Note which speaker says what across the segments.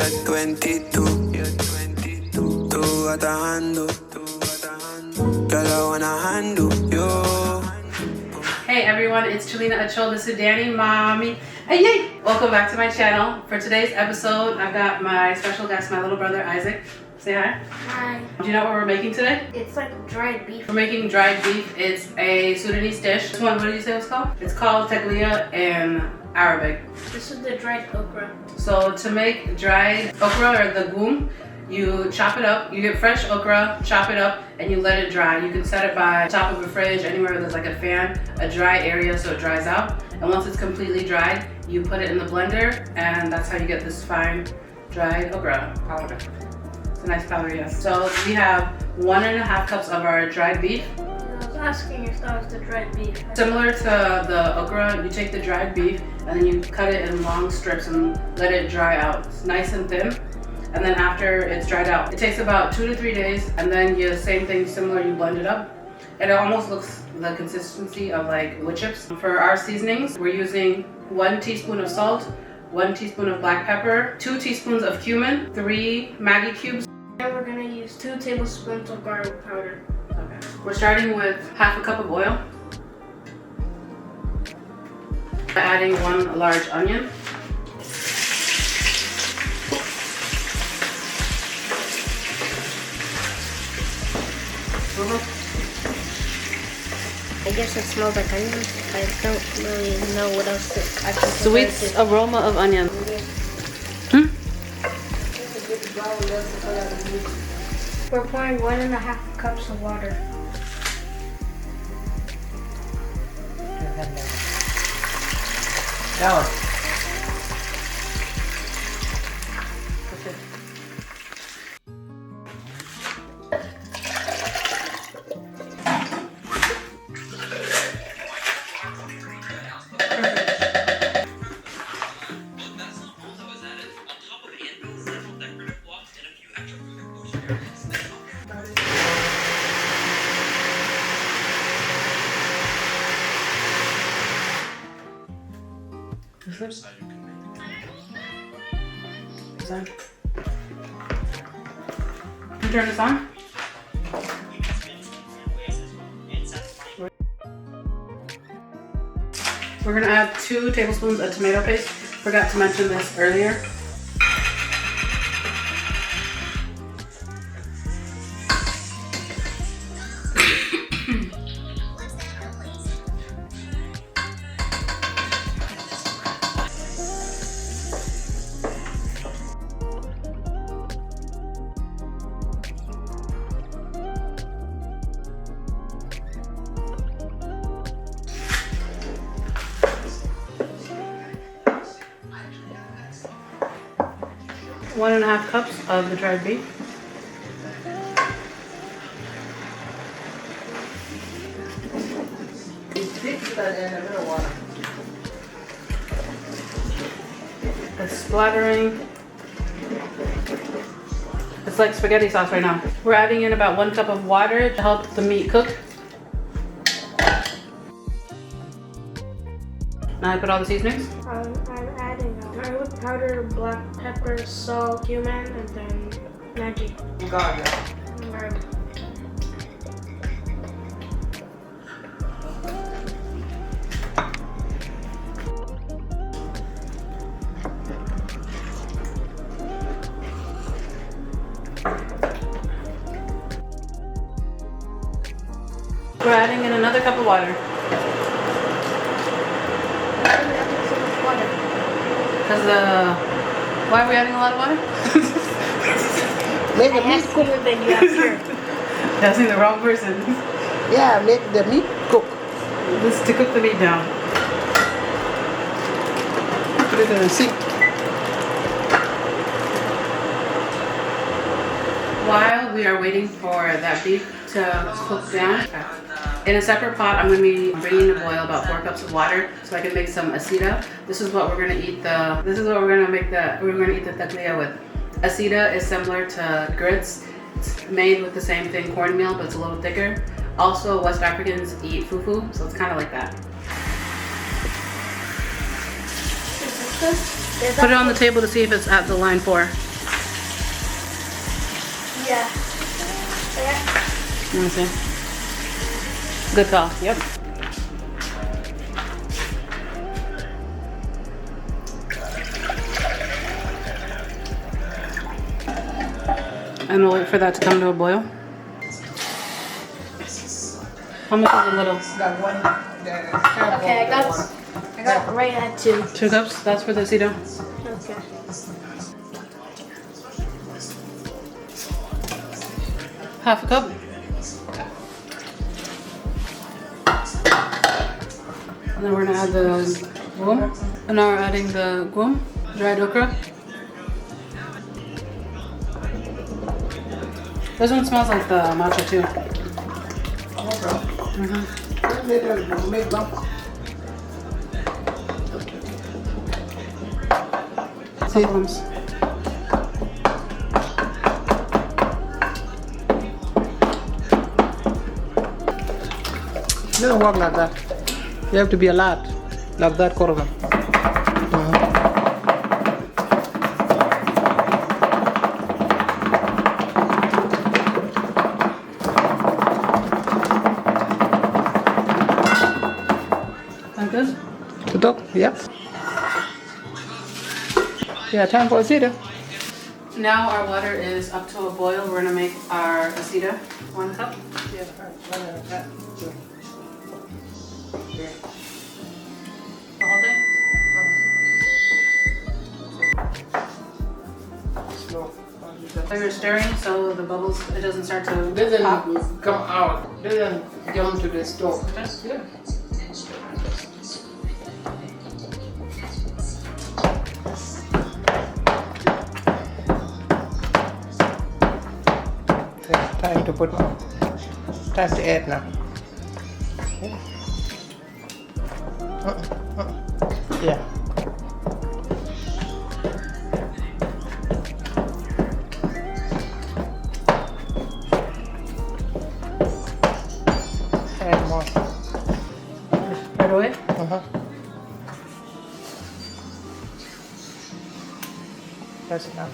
Speaker 1: 22. Tú atajando. Que la wanna handle. Yo.
Speaker 2: Hey everyone, it's Chellina Achol, the Sudani mommy. Hey! Welcome back to my channel. For today's episode, I've got my special guest, my little brother Isaac. Say hi.
Speaker 3: Hi.
Speaker 2: Do you know what we're making today?
Speaker 3: It's like dried beef.
Speaker 2: We're making dried beef. It's a Sudanese dish. This one, what did you say it's called? It's called Tagalia in Arabic.
Speaker 3: This is the dried okra.
Speaker 2: So to make dried okra or the goom, you chop it up, you get fresh okra, chop it up, and you let it dry. You can set it by top of a fridge, anywhere there's like a fan, a dry area so it dries out. And once it's completely dried, you put it in the blender, and that's how you get this fine dried okra powder. It's a nice powder, yes. So we have 1.5 cups of our dried beef.
Speaker 3: I was asking if that was the dried beef.
Speaker 2: Similar to the okra, you take the dried beef and then you cut it in long strips and let it dry out. It's nice and thin. And then after it's dried out, it takes about 2 to 3 days, and then you same thing, similar, you blend it up. And it almost looks the consistency of like wood chips. For our seasonings, we're using 1 teaspoon of salt, 1 teaspoon of black pepper, 2 teaspoons of cumin, 3 Maggie cubes.
Speaker 3: And we're gonna use 2 tablespoons of garlic powder.
Speaker 2: Okay. We're starting with 1/2 cup of oil. Adding 1 large onion.
Speaker 3: I guess it smells like onions. I don't really know what else I can
Speaker 2: Sweet aroma of onion.
Speaker 3: We're pouring 1.5 cups of water.
Speaker 2: You turn this on? We're gonna add 2 tablespoons of tomato paste. Forgot to mention this earlier. One and a half cups of the dried beef. It's splattering. It's like spaghetti sauce right now. We're adding in about 1 cup of water to help the meat cook. Now I put all the seasonings.
Speaker 3: I'm adding garlic powder, black pepper, salt, cumin, and then maggie.
Speaker 4: Garlic.
Speaker 2: We're adding in another cup of water. Because why are we adding a lot of water?
Speaker 4: Make the meat cook.
Speaker 3: Then you ask her.
Speaker 2: Asking the wrong person.
Speaker 4: Yeah, make the meat cook.
Speaker 2: This is to cook the meat down.
Speaker 4: Put it in the sink.
Speaker 2: While we are waiting for that beef to cook down, in a separate pot, I'm going to be bringing to boil about 4 cups of water so I can make some Assida. This is what we're going to eat the Tagalia with. Assida is similar to grits. It's made with the same thing, cornmeal, but it's a little thicker. Also, West Africans eat fufu, so it's kind of like that. Put it on the table to see if it's at the line 4.
Speaker 3: Yeah. Yeah.
Speaker 2: Let me see. Good call. Yep. And we'll wait for that to come to a boil. How much is a little?
Speaker 4: That one.
Speaker 3: Okay, I got right at 2.
Speaker 2: 2 cups? That's for the Sudo.
Speaker 3: Okay.
Speaker 2: Half a cup. And then we're gonna add the guam. And now we're adding the guam, dried okra. This one smells like the matcha too. Seasonings.
Speaker 4: It doesn't work like that. You have to be alert. Like that, Korga.
Speaker 2: Like this?
Speaker 4: The dog? Yep. Yeah, time for Assida.
Speaker 2: Now our water is up to a boil. We're gonna make our Assida. 1 cup.
Speaker 4: Yeah,
Speaker 2: The whole thing?
Speaker 4: slow.
Speaker 2: So you're stirring so the bubbles, it doesn't start to pop.
Speaker 4: Doesn't come out. Doesn't jump to the stove. Yeah. Time to put. Time to add now. Yeah. Add more.
Speaker 2: Right away?
Speaker 4: That's enough.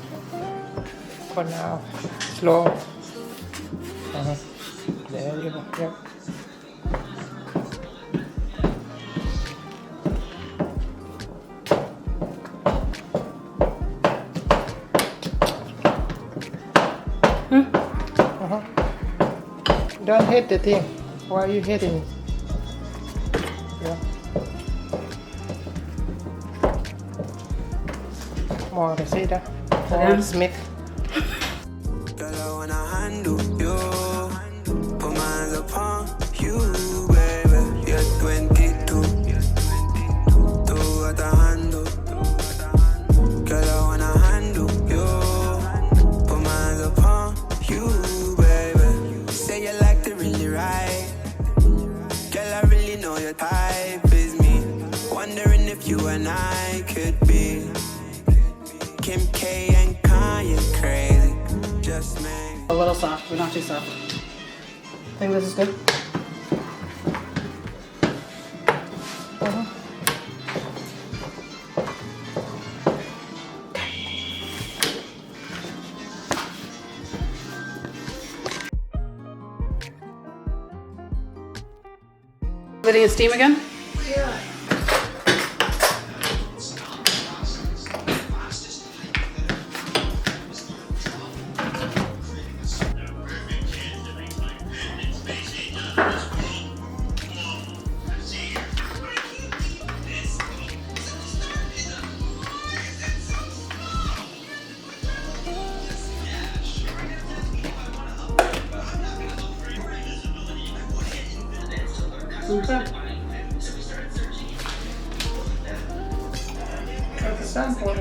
Speaker 4: For now. Slow. There you go. Yep. Don't hit the thing. Why are you hitting it? Yeah. More Assida. More Smith.
Speaker 1: Girl, I wanna handle you. Put my hands upon you, baby. You're 22. Do what I handle. Girl, I wanna handle you. Put my hands upon you, baby. Say you like to really ride. Girl, I really know your type is me. Wondering if you and I could be Kim K and Kanye crazy. Just maybe.
Speaker 2: A little soft, but not too soft. Think this is good? Letting it steam again?
Speaker 3: Yeah.
Speaker 2: Okay.
Speaker 4: That's a sample.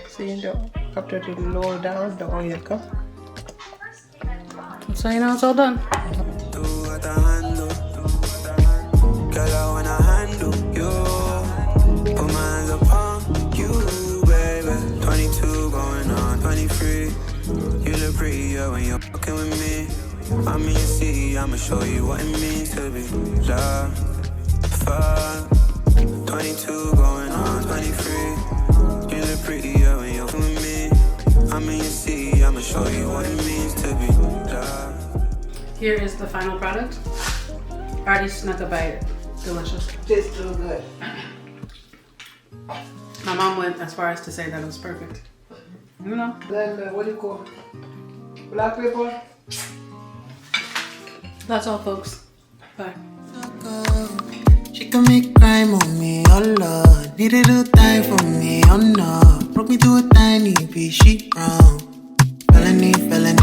Speaker 4: See, after to lower down the oil come.
Speaker 2: So you know it's all done.
Speaker 1: Do what I handle. Girl, I wanna handle you. Put my hands upon you, baby. 22 going on 23. You look prettier when you're fucking with me. I'm in your city, I'ma show you what it means to be loved. Fuck, 22 going on 23. You look prettier when you're with me. I'm in your city, I'ma show you what it means to be loved.
Speaker 2: Here is the final product. I already snuck a bite. Delicious.
Speaker 4: Tastes so good.
Speaker 2: My mom went as far as to say that it was perfect. You know?
Speaker 4: Then what do you call black pepper?
Speaker 2: That's all, folks. Bye.
Speaker 1: She can make crime on me, oh Lord. Need a little time for me, oh no. Broke me to a tiny piece, she wrong. Felony, felony.